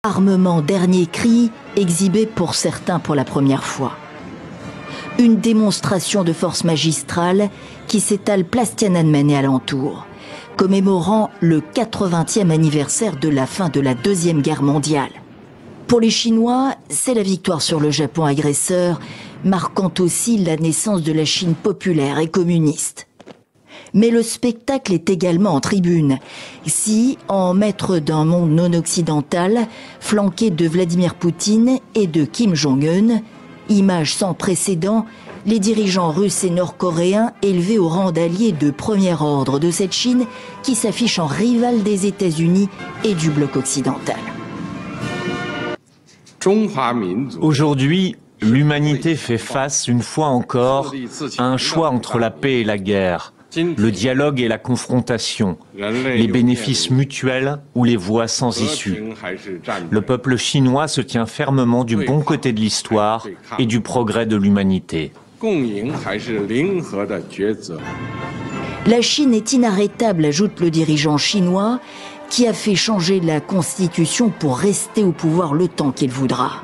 Armement dernier cri, exhibé pour certains pour la première fois. Une démonstration de force magistrale qui s'étale place Tiananmen et alentour, commémorant le 80e anniversaire de la fin de la Deuxième Guerre mondiale. Pour les Chinois, c'est la victoire sur le Japon agresseur, marquant aussi la naissance de la Chine populaire et communiste. Mais le spectacle est également en tribune. Si, en maître d'un monde non occidental, flanqué de Vladimir Poutine et de Kim Jong-un, image sans précédent, les dirigeants russes et nord-coréens élevés au rang d'alliés de premier ordre de cette Chine qui s'affiche en rival des États-Unis et du bloc occidental. Aujourd'hui, l'humanité fait face, une fois encore, à un choix entre la paix et la guerre, le dialogue et la confrontation, les bénéfices mutuels ou les voies sans issue. Le peuple chinois se tient fermement du bon côté de l'histoire et du progrès de l'humanité. La Chine est inarrêtable, ajoute le dirigeant chinois, qui a fait changer la constitution pour rester au pouvoir le temps qu'il voudra.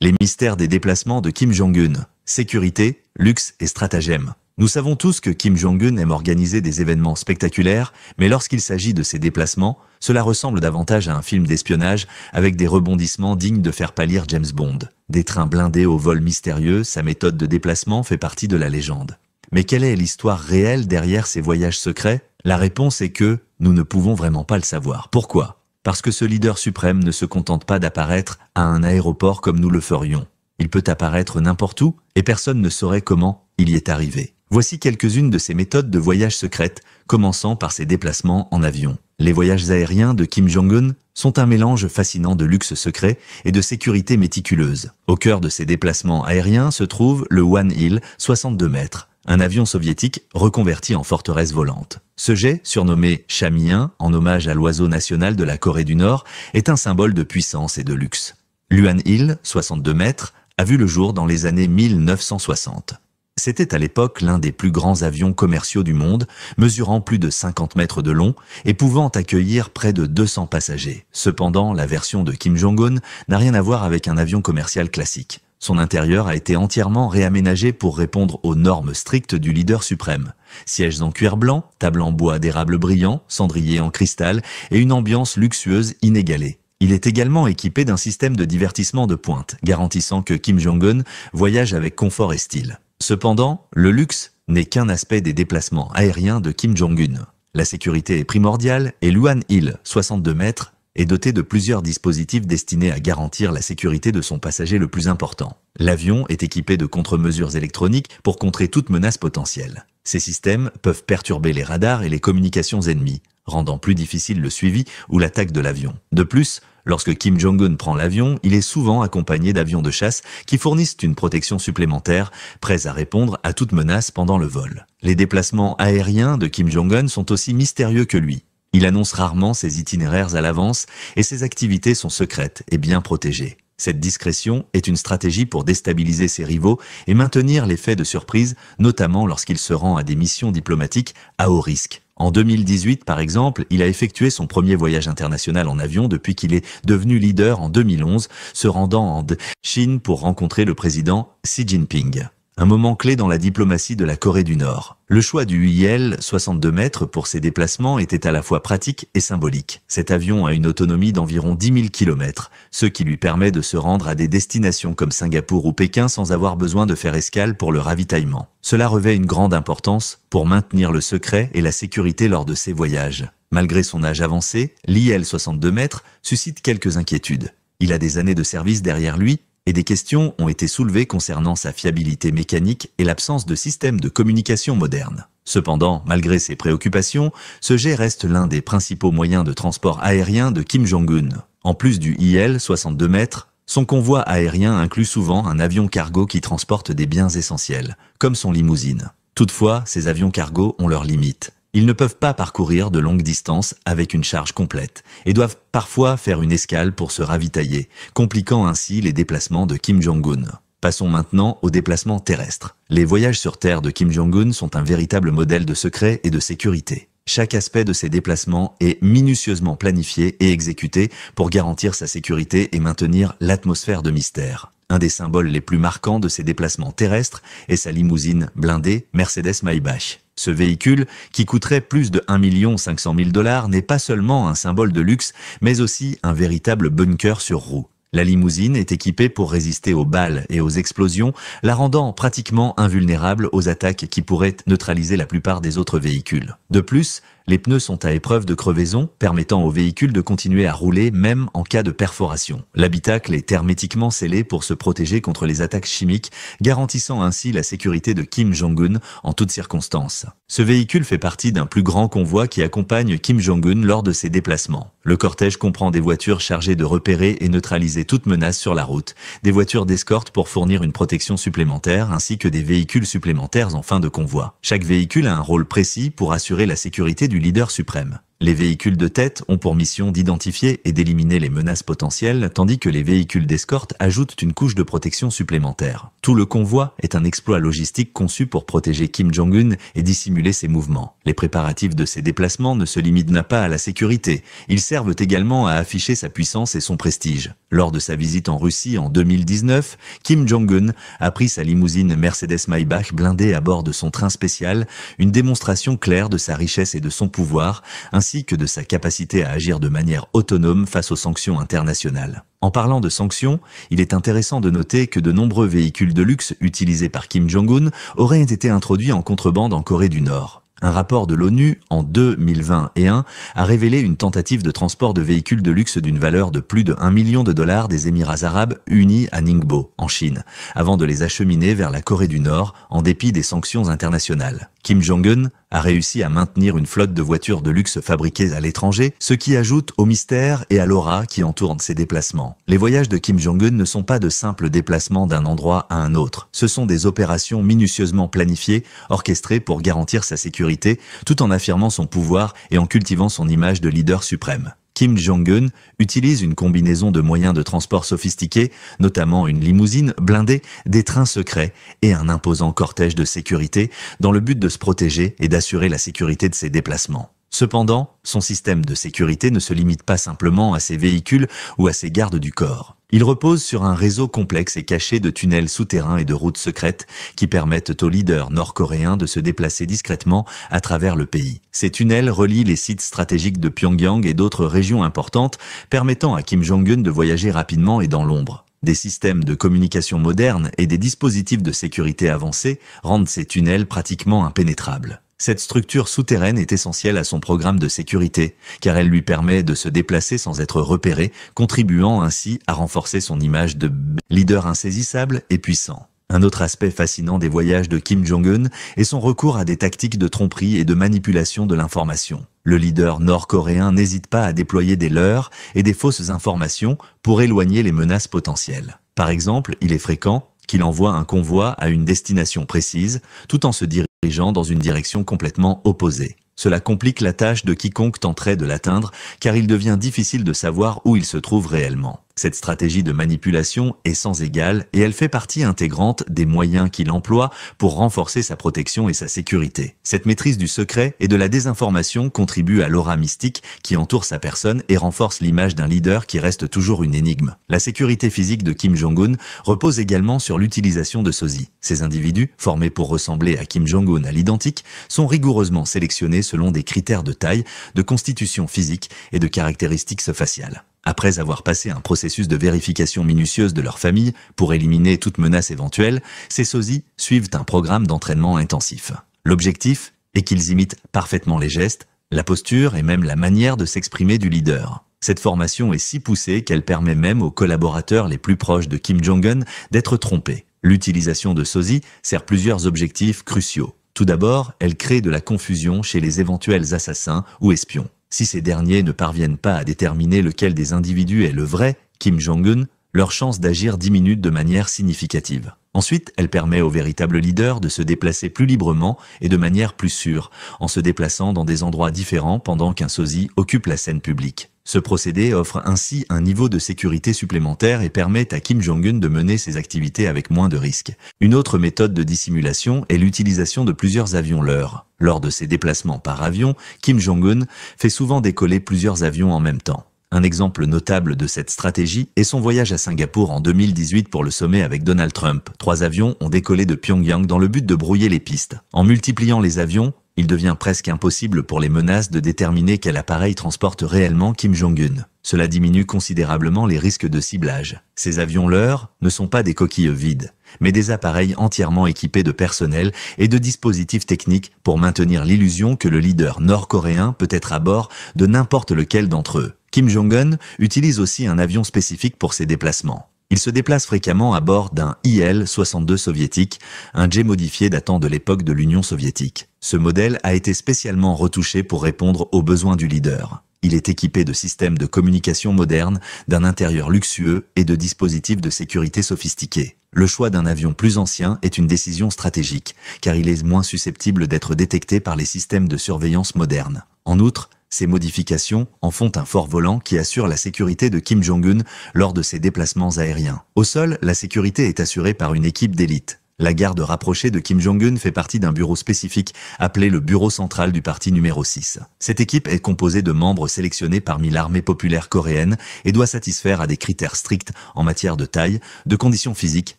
Les mystères des déplacements de Kim Jong-un, sécurité, luxe et stratagème. Nous savons tous que Kim Jong-un aime organiser des événements spectaculaires, mais lorsqu'il s'agit de ces déplacements, cela ressemble davantage à un film d'espionnage avec des rebondissements dignes de faire pâlir James Bond. Des trains blindés au vol mystérieux, sa méthode de déplacement fait partie de la légende. Mais quelle est l'histoire réelle derrière ces voyages secrets? La réponse est que nous ne pouvons vraiment pas le savoir. Pourquoi? Parce que ce leader suprême ne se contente pas d'apparaître à un aéroport comme nous le ferions. Il peut apparaître n'importe où et personne ne saurait comment il y est arrivé. Voici quelques-unes de ses méthodes de voyage secrètes, commençant par ses déplacements en avion. Les voyages aériens de Kim Jong-un sont un mélange fascinant de luxe secret et de sécurité méticuleuse. Au cœur de ces déplacements aériens se trouve le Hwal Il, 62 mètres, un avion soviétique reconverti en forteresse volante. Ce jet, surnommé Chami-1, en hommage à l'oiseau national de la Corée du Nord, est un symbole de puissance et de luxe. L'Hwal Il, 62 mètres, a vu le jour dans les années 1960. C'était à l'époque l'un des plus grands avions commerciaux du monde, mesurant plus de 50 mètres de long et pouvant accueillir près de 200 passagers. Cependant, la version de Kim Jong-un n'a rien à voir avec un avion commercial classique. Son intérieur a été entièrement réaménagé pour répondre aux normes strictes du leader suprême. Sièges en cuir blanc, table en bois d'érable brillant, cendrier en cristal et une ambiance luxueuse inégalée. Il est également équipé d'un système de divertissement de pointe, garantissant que Kim Jong-un voyage avec confort et style. Cependant, le luxe n'est qu'un aspect des déplacements aériens de Kim Jong-un. La sécurité est primordiale et l'Hwal Il, 62 mètres, est doté de plusieurs dispositifs destinés à garantir la sécurité de son passager le plus important. L'avion est équipé de contre-mesures électroniques pour contrer toute menace potentielle. Ces systèmes peuvent perturber les radars et les communications ennemies, rendant plus difficile le suivi ou l'attaque de l'avion. De plus, lorsque Kim Jong-un prend l'avion, il est souvent accompagné d'avions de chasse qui fournissent une protection supplémentaire, prêts à répondre à toute menace pendant le vol. Les déplacements aériens de Kim Jong-un sont aussi mystérieux que lui. Il annonce rarement ses itinéraires à l'avance et ses activités sont secrètes et bien protégées. Cette discrétion est une stratégie pour déstabiliser ses rivaux et maintenir l'effet de surprise, notamment lorsqu'il se rend à des missions diplomatiques à haut risque. En 2018, par exemple, il a effectué son premier voyage international en avion depuis qu'il est devenu leader en 2011, se rendant en Chine pour rencontrer le président Xi Jinping. Un moment clé dans la diplomatie de la Corée du Nord. Le choix du Hwal 62 mètres pour ses déplacements était à la fois pratique et symbolique. Cet avion a une autonomie d'environ 10 000 km, ce qui lui permet de se rendre à des destinations comme Singapour ou Pékin sans avoir besoin de faire escale pour le ravitaillement. Cela revêt une grande importance pour maintenir le secret et la sécurité lors de ses voyages. Malgré son âge avancé, l'Hwal 62 mètres suscite quelques inquiétudes. Il a des années de service derrière lui, et des questions ont été soulevées concernant sa fiabilité mécanique et l'absence de système de communication moderne. Cependant, malgré ces préoccupations, ce jet reste l'un des principaux moyens de transport aérien de Kim Jong-un. En plus du Hwal 62 mètres, son convoi aérien inclut souvent un avion cargo qui transporte des biens essentiels, comme son limousine. Toutefois, ces avions cargo ont leurs limites. Ils ne peuvent pas parcourir de longues distances avec une charge complète et doivent parfois faire une escale pour se ravitailler, compliquant ainsi les déplacements de Kim Jong-un. Passons maintenant aux déplacements terrestres. Les voyages sur Terre de Kim Jong-un sont un véritable modèle de secret et de sécurité. Chaque aspect de ses déplacements est minutieusement planifié et exécuté pour garantir sa sécurité et maintenir l'atmosphère de mystère. Un des symboles les plus marquants de ses déplacements terrestres est sa limousine blindée Mercedes-Maybach. Ce véhicule, qui coûterait plus de 1 500 000 $, n'est pas seulement un symbole de luxe, mais aussi un véritable bunker sur roues. La limousine est équipée pour résister aux balles et aux explosions, la rendant pratiquement invulnérable aux attaques qui pourraient neutraliser la plupart des autres véhicules. De plus, les pneus sont à épreuve de crevaison, permettant au véhicule de continuer à rouler même en cas de perforation. L'habitacle est hermétiquement scellé pour se protéger contre les attaques chimiques, garantissant ainsi la sécurité de Kim Jong-un en toutes circonstances. Ce véhicule fait partie d'un plus grand convoi qui accompagne Kim Jong-un lors de ses déplacements. Le cortège comprend des voitures chargées de repérer et neutraliser toute menace sur la route, des voitures d'escorte pour fournir une protection supplémentaire, ainsi que des véhicules supplémentaires en fin de convoi. Chaque véhicule a un rôle précis pour assurer la sécurité du leader suprême. Les véhicules de tête ont pour mission d'identifier et d'éliminer les menaces potentielles, tandis que les véhicules d'escorte ajoutent une couche de protection supplémentaire. Tout le convoi est un exploit logistique conçu pour protéger Kim Jong-un et dissimuler ses mouvements. Les préparatifs de ses déplacements ne se limitent pas à la sécurité, ils servent également à afficher sa puissance et son prestige. Lors de sa visite en Russie en 2019, Kim Jong-un a pris sa limousine Mercedes-Maybach blindée à bord de son train spécial, une démonstration claire de sa richesse et de son pouvoir, ainsi que de sa capacité à agir de manière autonome face aux sanctions internationales. En parlant de sanctions, il est intéressant de noter que de nombreux véhicules de luxe utilisés par Kim Jong-un auraient été introduits en contrebande en Corée du Nord. Un rapport de l'ONU en 2021 a révélé une tentative de transport de véhicules de luxe d'une valeur de plus de 1 million de dollars des Émirats arabes unis à Ningbo, en Chine, avant de les acheminer vers la Corée du Nord en dépit des sanctions internationales. Kim Jong-un a réussi à maintenir une flotte de voitures de luxe fabriquées à l'étranger, ce qui ajoute au mystère et à l'aura qui entourent ses déplacements. Les voyages de Kim Jong-un ne sont pas de simples déplacements d'un endroit à un autre. Ce sont des opérations minutieusement planifiées, orchestrées pour garantir sa sécurité, tout en affirmant son pouvoir et en cultivant son image de leader suprême. Kim Jong-un utilise une combinaison de moyens de transport sophistiqués, notamment une limousine blindée, des trains secrets et un imposant cortège de sécurité, dans le but de se protéger et d'assurer la sécurité de ses déplacements. Cependant, son système de sécurité ne se limite pas simplement à ses véhicules ou à ses gardes du corps. Il repose sur un réseau complexe et caché de tunnels souterrains et de routes secrètes qui permettent aux leaders nord-coréens de se déplacer discrètement à travers le pays. Ces tunnels relient les sites stratégiques de Pyongyang et d'autres régions importantes, permettant à Kim Jong-un de voyager rapidement et dans l'ombre. Des systèmes de communication modernes et des dispositifs de sécurité avancés rendent ces tunnels pratiquement impénétrables. Cette structure souterraine est essentielle à son programme de sécurité, car elle lui permet de se déplacer sans être repéré, contribuant ainsi à renforcer son image de leader insaisissable et puissant. Un autre aspect fascinant des voyages de Kim Jong-un est son recours à des tactiques de tromperie et de manipulation de l'information. Le leader nord-coréen n'hésite pas à déployer des leurres et des fausses informations pour éloigner les menaces potentielles. Par exemple, il est fréquent qu'il envoie un convoi à une destination précise, tout en se dirigeant dans une direction complètement opposée. Cela complique la tâche de quiconque tenterait de l'atteindre, car il devient difficile de savoir où il se trouve réellement. Cette stratégie de manipulation est sans égale et elle fait partie intégrante des moyens qu'il emploie pour renforcer sa protection et sa sécurité. Cette maîtrise du secret et de la désinformation contribue à l'aura mystique qui entoure sa personne et renforce l'image d'un leader qui reste toujours une énigme. La sécurité physique de Kim Jong-un repose également sur l'utilisation de sosies. Ces individus, formés pour ressembler à Kim Jong-un à l'identique, sont rigoureusement sélectionnés selon des critères de taille, de constitution physique et de caractéristiques faciales. Après avoir passé un processus de vérification minutieuse de leur famille pour éliminer toute menace éventuelle, ces sosies suivent un programme d'entraînement intensif. L'objectif est qu'ils imitent parfaitement les gestes, la posture et même la manière de s'exprimer du leader. Cette formation est si poussée qu'elle permet même aux collaborateurs les plus proches de Kim Jong-un d'être trompés. L'utilisation de sosies sert plusieurs objectifs cruciaux. Tout d'abord, elle crée de la confusion chez les éventuels assassins ou espions. Si ces derniers ne parviennent pas à déterminer lequel des individus est le vrai Kim Jong-un, leurs chances d'agir diminuent de manière significative. Ensuite, elle permet au véritable leader de se déplacer plus librement et de manière plus sûre, en se déplaçant dans des endroits différents pendant qu'un sosie occupe la scène publique. Ce procédé offre ainsi un niveau de sécurité supplémentaire et permet à Kim Jong-un de mener ses activités avec moins de risques. Une autre méthode de dissimulation est l'utilisation de plusieurs avions leurres. Lors de ses déplacements par avion, Kim Jong-un fait souvent décoller plusieurs avions en même temps. Un exemple notable de cette stratégie est son voyage à Singapour en 2018 pour le sommet avec Donald Trump. 3 avions ont décollé de Pyongyang dans le but de brouiller les pistes. En multipliant les avions, il devient presque impossible pour les menaces de déterminer quel appareil transporte réellement Kim Jong-un. Cela diminue considérablement les risques de ciblage. Ces avions leurres ne sont pas des coquilles vides, mais des appareils entièrement équipés de personnel et de dispositifs techniques pour maintenir l'illusion que le leader nord-coréen peut être à bord de n'importe lequel d'entre eux. Kim Jong-un utilise aussi un avion spécifique pour ses déplacements. Il se déplace fréquemment à bord d'un Il-62 soviétique, un jet modifié datant de l'époque de l'Union soviétique. Ce modèle a été spécialement retouché pour répondre aux besoins du leader. Il est équipé de systèmes de communication modernes, d'un intérieur luxueux et de dispositifs de sécurité sophistiqués. Le choix d'un avion plus ancien est une décision stratégique, car il est moins susceptible d'être détecté par les systèmes de surveillance modernes. En outre, ces modifications en font un fort volant qui assure la sécurité de Kim Jong-un lors de ses déplacements aériens. Au sol, la sécurité est assurée par une équipe d'élite. La garde rapprochée de Kim Jong-un fait partie d'un bureau spécifique appelé le Bureau central du parti numéro 6. Cette équipe est composée de membres sélectionnés parmi l'armée populaire coréenne et doit satisfaire à des critères stricts en matière de taille, de conditions physiques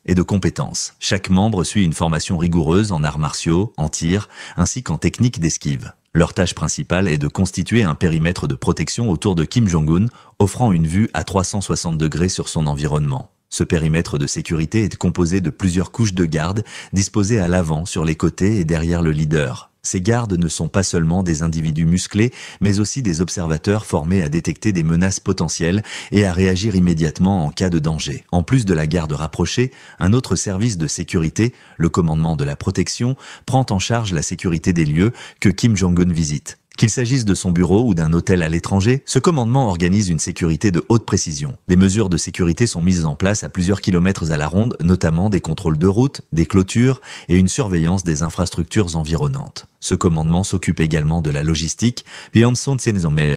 et de compétences. Chaque membre suit une formation rigoureuse en arts martiaux, en tir, ainsi qu'en technique d'esquive. Leur tâche principale est de constituer un périmètre de protection autour de Kim Jong-un, offrant une vue à 360 degrés sur son environnement. Ce périmètre de sécurité est composé de plusieurs couches de gardes disposées à l'avant, sur les côtés et derrière le leader. Ces gardes ne sont pas seulement des individus musclés, mais aussi des observateurs formés à détecter des menaces potentielles et à réagir immédiatement en cas de danger. En plus de la garde rapprochée, un autre service de sécurité, le commandement de la protection, prend en charge la sécurité des lieux que Kim Jong-un visite. Qu'il s'agisse de son bureau ou d'un hôtel à l'étranger, ce commandement organise une sécurité de haute précision. Des mesures de sécurité sont mises en place à plusieurs kilomètres à la ronde, notamment des contrôles de route, des clôtures et une surveillance des infrastructures environnantes. Ce commandement s'occupe également de la logistique,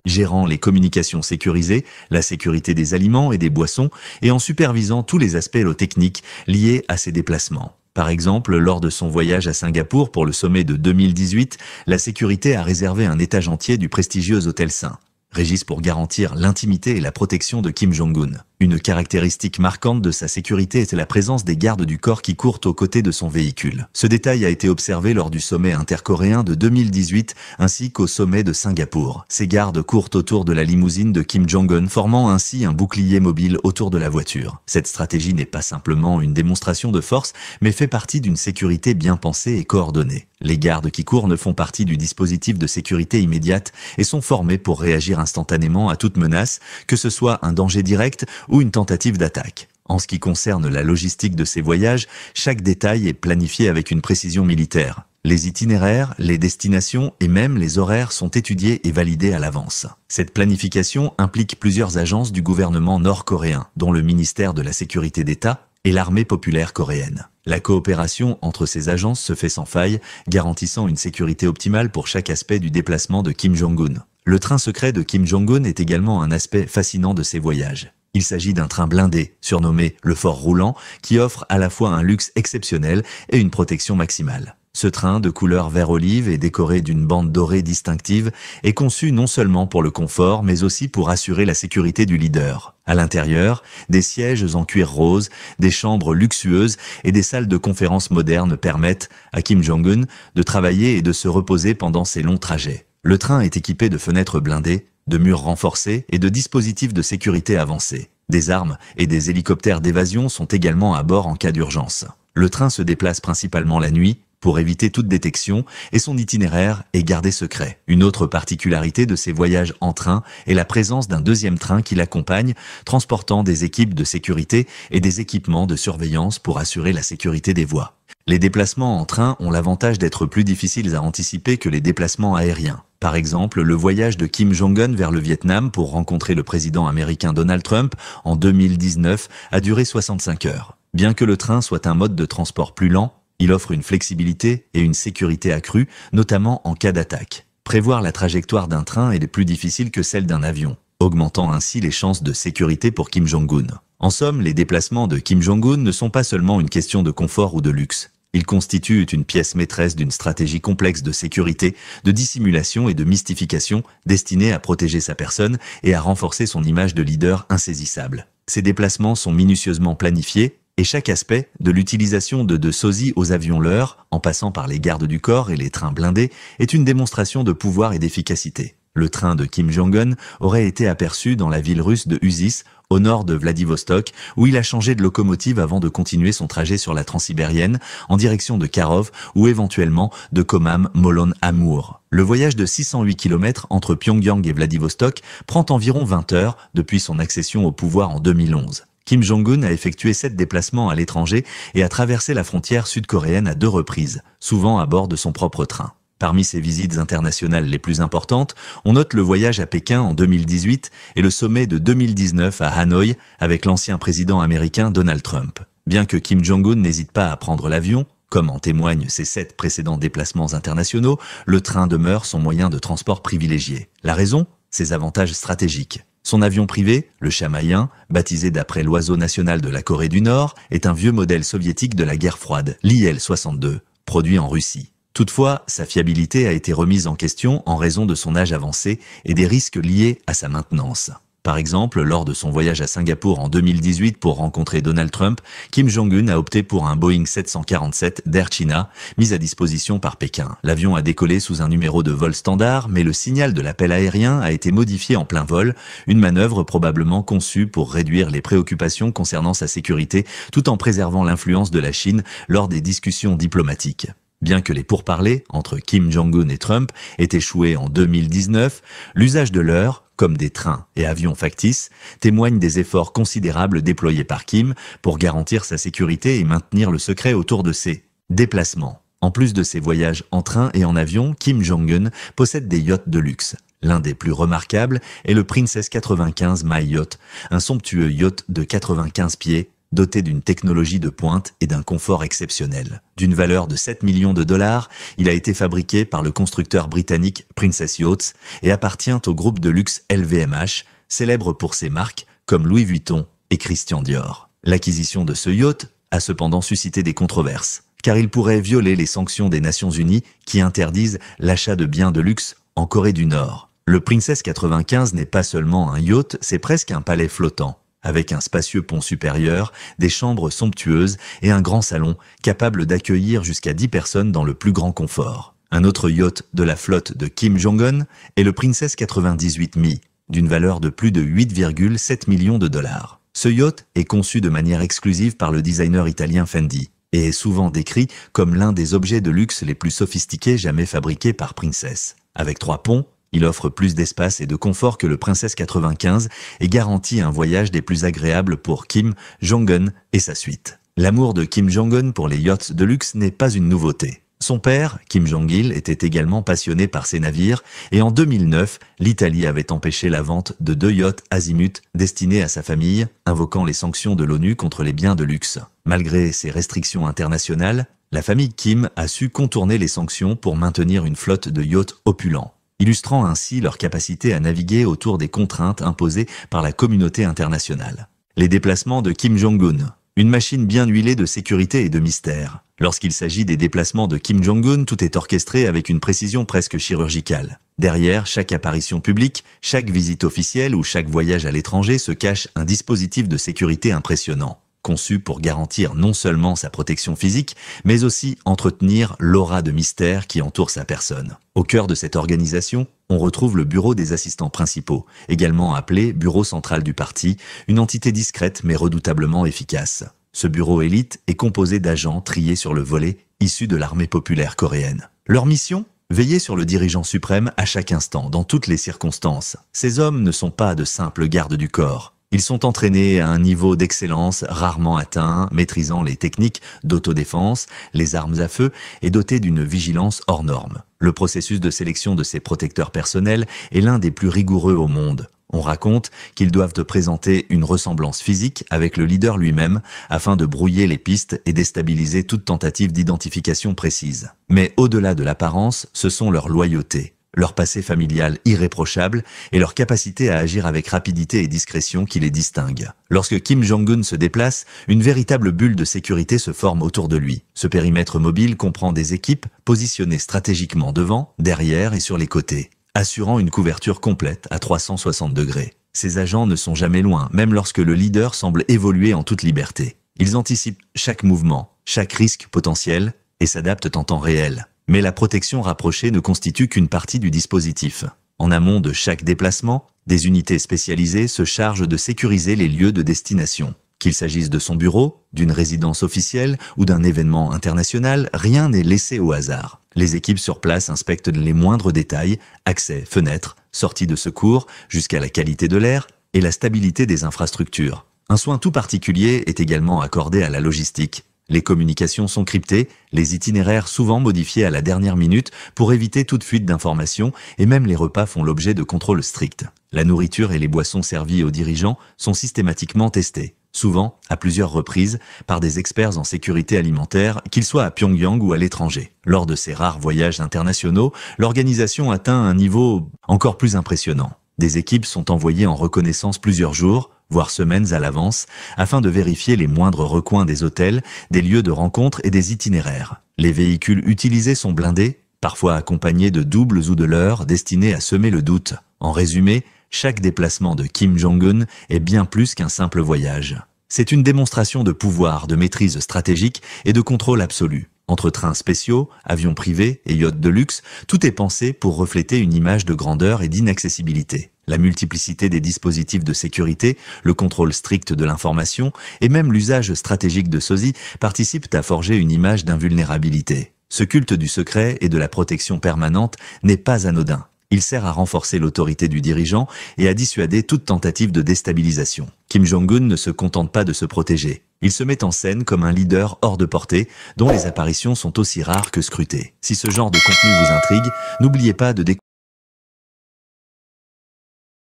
gérant les communications sécurisées, la sécurité des aliments et des boissons et en supervisant tous les aspects techniques liés à ces déplacements. Par exemple, lors de son voyage à Singapour pour le sommet de 2018, la sécurité a réservé un étage entier du prestigieux Hôtel St. Régis pour garantir l'intimité et la protection de Kim Jong-un. Une caractéristique marquante de sa sécurité était la présence des gardes du corps qui courent aux côtés de son véhicule. Ce détail a été observé lors du sommet intercoréen de 2018 ainsi qu'au sommet de Singapour. Ces gardes courent autour de la limousine de Kim Jong-un, formant ainsi un bouclier mobile autour de la voiture. Cette stratégie n'est pas simplement une démonstration de force, mais fait partie d'une sécurité bien pensée et coordonnée. Les gardes qui courent font partie du dispositif de sécurité immédiate et sont formés pour réagir instantanément à toute menace, que ce soit un danger direct ou une tentative d'attaque. En ce qui concerne la logistique de ces voyages, chaque détail est planifié avec une précision militaire. Les itinéraires, les destinations et même les horaires sont étudiés et validés à l'avance. Cette planification implique plusieurs agences du gouvernement nord-coréen, dont le ministère de la Sécurité d'État et l'armée populaire coréenne. La coopération entre ces agences se fait sans faille, garantissant une sécurité optimale pour chaque aspect du déplacement de Kim Jong-un. Le train secret de Kim Jong-un est également un aspect fascinant de ses voyages. Il s'agit d'un train blindé, surnommé le Fort Roulant, qui offre à la fois un luxe exceptionnel et une protection maximale. Ce train, de couleur vert olive et décoré d'une bande dorée distinctive, est conçu non seulement pour le confort, mais aussi pour assurer la sécurité du leader. À l'intérieur, des sièges en cuir rose, des chambres luxueuses et des salles de conférence modernes permettent à Kim Jong-un de travailler et de se reposer pendant ses longs trajets. Le train est équipé de fenêtres blindées, de murs renforcés et de dispositifs de sécurité avancés. Des armes et des hélicoptères d'évasion sont également à bord en cas d'urgence. Le train se déplace principalement la nuit, pour éviter toute détection, et son itinéraire est gardé secret. Une autre particularité de ces voyages en train est la présence d'un deuxième train qui l'accompagne, transportant des équipes de sécurité et des équipements de surveillance pour assurer la sécurité des voies. Les déplacements en train ont l'avantage d'être plus difficiles à anticiper que les déplacements aériens. Par exemple, le voyage de Kim Jong-un vers le Vietnam pour rencontrer le président américain Donald Trump en 2019 a duré 65 heures. Bien que le train soit un mode de transport plus lent, il offre une flexibilité et une sécurité accrue, notamment en cas d'attaque. Prévoir la trajectoire d'un train est plus difficile que celle d'un avion, augmentant ainsi les chances de sécurité pour Kim Jong-un. En somme, les déplacements de Kim Jong-un ne sont pas seulement une question de confort ou de luxe. Ils constituent une pièce maîtresse d'une stratégie complexe de sécurité, de dissimulation et de mystification destinée à protéger sa personne et à renforcer son image de leader insaisissable. Ces déplacements sont minutieusement planifiés, et chaque aspect, de l'utilisation de sosies aux avions leurres, en passant par les gardes du corps et les trains blindés, est une démonstration de pouvoir et d'efficacité. Le train de Kim Jong-un aurait été aperçu dans la ville russe de Uzice, au nord de Vladivostok, où il a changé de locomotive avant de continuer son trajet sur la Transsibérienne, en direction de Kharov ou éventuellement de Komam-Molon-Amour. Le voyage de 608 km entre Pyongyang et Vladivostok prend environ 20 heures depuis son accession au pouvoir en 2011. Kim Jong-un a effectué 7 déplacements à l'étranger et a traversé la frontière sud-coréenne à 2 reprises, souvent à bord de son propre train. Parmi ses visites internationales les plus importantes, on note le voyage à Pékin en 2018 et le sommet de 2019 à Hanoï avec l'ancien président américain Donald Trump. Bien que Kim Jong-un n'hésite pas à prendre l'avion, comme en témoignent ses 7 précédents déplacements internationaux, le train demeure son moyen de transport privilégié. La raison ? Ses avantages stratégiques. Son avion privé, le Chamaïen, baptisé d'après l'oiseau national de la Corée du Nord, est un vieux modèle soviétique de la guerre froide, l'IL-62, produit en Russie. Toutefois, sa fiabilité a été remise en question en raison de son âge avancé et des risques liés à sa maintenance. Par exemple, lors de son voyage à Singapour en 2018 pour rencontrer Donald Trump, Kim Jong-un a opté pour un Boeing 747 d'Air China, mis à disposition par Pékin. L'avion a décollé sous un numéro de vol standard, mais le signal de l'appel aérien a été modifié en plein vol, une manœuvre probablement conçue pour réduire les préoccupations concernant sa sécurité, tout en préservant l'influence de la Chine lors des discussions diplomatiques. Bien que les pourparlers entre Kim Jong-un et Trump aient échoué en 2019, l'usage de l'heure, comme des trains et avions factices, témoigne des efforts considérables déployés par Kim pour garantir sa sécurité et maintenir le secret autour de ses déplacements. En plus de ses voyages en train et en avion, Kim Jong-un possède des yachts de luxe. L'un des plus remarquables est le Princess 95 My Yacht, un somptueux yacht de 95 pieds, doté d'une technologie de pointe et d'un confort exceptionnel. D'une valeur de 7 millions de dollars, il a été fabriqué par le constructeur britannique Princess Yachts et appartient au groupe de luxe LVMH, célèbre pour ses marques comme Louis Vuitton et Christian Dior. L'acquisition de ce yacht a cependant suscité des controverses, car il pourrait violer les sanctions des Nations Unies qui interdisent l'achat de biens de luxe en Corée du Nord. Le Princess 95 n'est pas seulement un yacht, c'est presque un palais flottant, avec un spacieux pont supérieur, des chambres somptueuses et un grand salon capable d'accueillir jusqu'à 10 personnes dans le plus grand confort. Un autre yacht de la flotte de Kim Jong-un est le Princess 98 Mi, d'une valeur de plus de 8,7 millions de dollars. Ce yacht est conçu de manière exclusive par le designer italien Fendi et est souvent décrit comme l'un des objets de luxe les plus sophistiqués jamais fabriqués par Princess. Avec 3 ponts, il offre plus d'espace et de confort que le Princess 95 et garantit un voyage des plus agréables pour Kim Jong-un et sa suite. L'amour de Kim Jong-un pour les yachts de luxe n'est pas une nouveauté. Son père, Kim Jong-il, était également passionné par ces navires et en 2009, l'Italie avait empêché la vente de 2 yachts Azimut destinés à sa famille, invoquant les sanctions de l'ONU contre les biens de luxe. Malgré ces restrictions internationales, la famille Kim a su contourner les sanctions pour maintenir une flotte de yachts opulents, illustrant ainsi leur capacité à naviguer autour des contraintes imposées par la communauté internationale. Les déplacements de Kim Jong-un, une machine bien huilée de sécurité et de mystère. Lorsqu'il s'agit des déplacements de Kim Jong-un, tout est orchestré avec une précision presque chirurgicale. Derrière chaque apparition publique, chaque visite officielle ou chaque voyage à l'étranger se cache un dispositif de sécurité impressionnant, conçu pour garantir non seulement sa protection physique, mais aussi entretenir l'aura de mystère qui entoure sa personne. Au cœur de cette organisation, on retrouve le bureau des assistants principaux, également appelé bureau central du parti, une entité discrète mais redoutablement efficace. Ce bureau élite est composé d'agents triés sur le volet, issus de l'armée populaire coréenne. Leur mission ? Veiller sur le dirigeant suprême à chaque instant, dans toutes les circonstances. Ces hommes ne sont pas de simples gardes du corps. Ils sont entraînés à un niveau d'excellence rarement atteint, maîtrisant les techniques d'autodéfense, les armes à feu et dotés d'une vigilance hors norme. Le processus de sélection de ces protecteurs personnels est l'un des plus rigoureux au monde. On raconte qu'ils doivent présenter une ressemblance physique avec le leader lui-même afin de brouiller les pistes et déstabiliser toute tentative d'identification précise. Mais au-delà de l'apparence, ce sont leur loyauté, leur passé familial irréprochable et leur capacité à agir avec rapidité et discrétion qui les distinguent. Lorsque Kim Jong-un se déplace, une véritable bulle de sécurité se forme autour de lui. Ce périmètre mobile comprend des équipes positionnées stratégiquement devant, derrière et sur les côtés, assurant une couverture complète à 360 degrés. Ces agents ne sont jamais loin, même lorsque le leader semble évoluer en toute liberté. Ils anticipent chaque mouvement, chaque risque potentiel et s'adaptent en temps réel. Mais la protection rapprochée ne constitue qu'une partie du dispositif. En amont de chaque déplacement, des unités spécialisées se chargent de sécuriser les lieux de destination. Qu'il s'agisse de son bureau, d'une résidence officielle ou d'un événement international, rien n'est laissé au hasard. Les équipes sur place inspectent les moindres détails, accès, fenêtres, sorties de secours, jusqu'à la qualité de l'air et la stabilité des infrastructures. Un soin tout particulier est également accordé à la logistique. Les communications sont cryptées, les itinéraires souvent modifiés à la dernière minute pour éviter toute fuite d'informations et même les repas font l'objet de contrôles stricts. La nourriture et les boissons servies aux dirigeants sont systématiquement testées, souvent à plusieurs reprises par des experts en sécurité alimentaire, qu'ils soient à Pyongyang ou à l'étranger. Lors de ces rares voyages internationaux, l'organisation atteint un niveau encore plus impressionnant. Des équipes sont envoyées en reconnaissance plusieurs jours, voire semaines à l'avance, afin de vérifier les moindres recoins des hôtels, des lieux de rencontre et des itinéraires. Les véhicules utilisés sont blindés, parfois accompagnés de doubles ou de leurres destinés à semer le doute. En résumé, chaque déplacement de Kim Jong-un est bien plus qu'un simple voyage. C'est une démonstration de pouvoir, de maîtrise stratégique et de contrôle absolu. Entre trains spéciaux, avions privés et yachts de luxe, tout est pensé pour refléter une image de grandeur et d'inaccessibilité. La multiplicité des dispositifs de sécurité, le contrôle strict de l'information et même l'usage stratégique de sosie participent à forger une image d'invulnérabilité. Ce culte du secret et de la protection permanente n'est pas anodin. Il sert à renforcer l'autorité du dirigeant et à dissuader toute tentative de déstabilisation. Kim Jong-un ne se contente pas de se protéger. Il se met en scène comme un leader hors de portée, dont les apparitions sont aussi rares que scrutées. Si ce genre de contenu vous intrigue, n'oubliez pas de découvrir